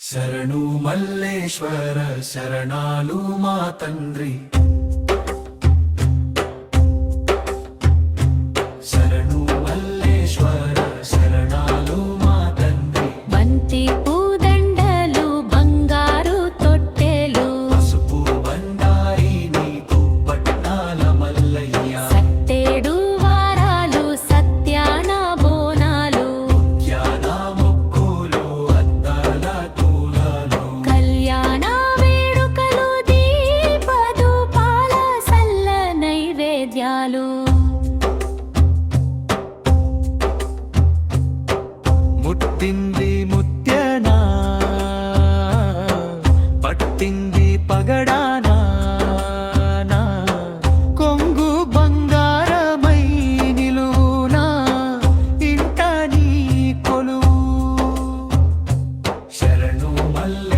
శరణు మల్లేశ్వర శరణాలు మా తండ్రి. శరణు మల్లేశ్వర శరణాలు మా తండ్రి. బంతి పూదండలు బంగారు తొట్టెలు పసుపు బండారి నీకు పట్నాల మల్లయ్య. సట్టేడు వారాలు సత్యాన బోనాలు ధ్యాన మొక్కులు అద్దాల తూలాలు. కళ్యాణ వేడుకలు దీపధూపాల సల్ల నైవేద్యాలు. ముట్టింది ముత్యనా పట్టింది పగడానా కొంగు బంగారమై నిలువునా ఇంట నీ కొలువు. శరణు మల్ల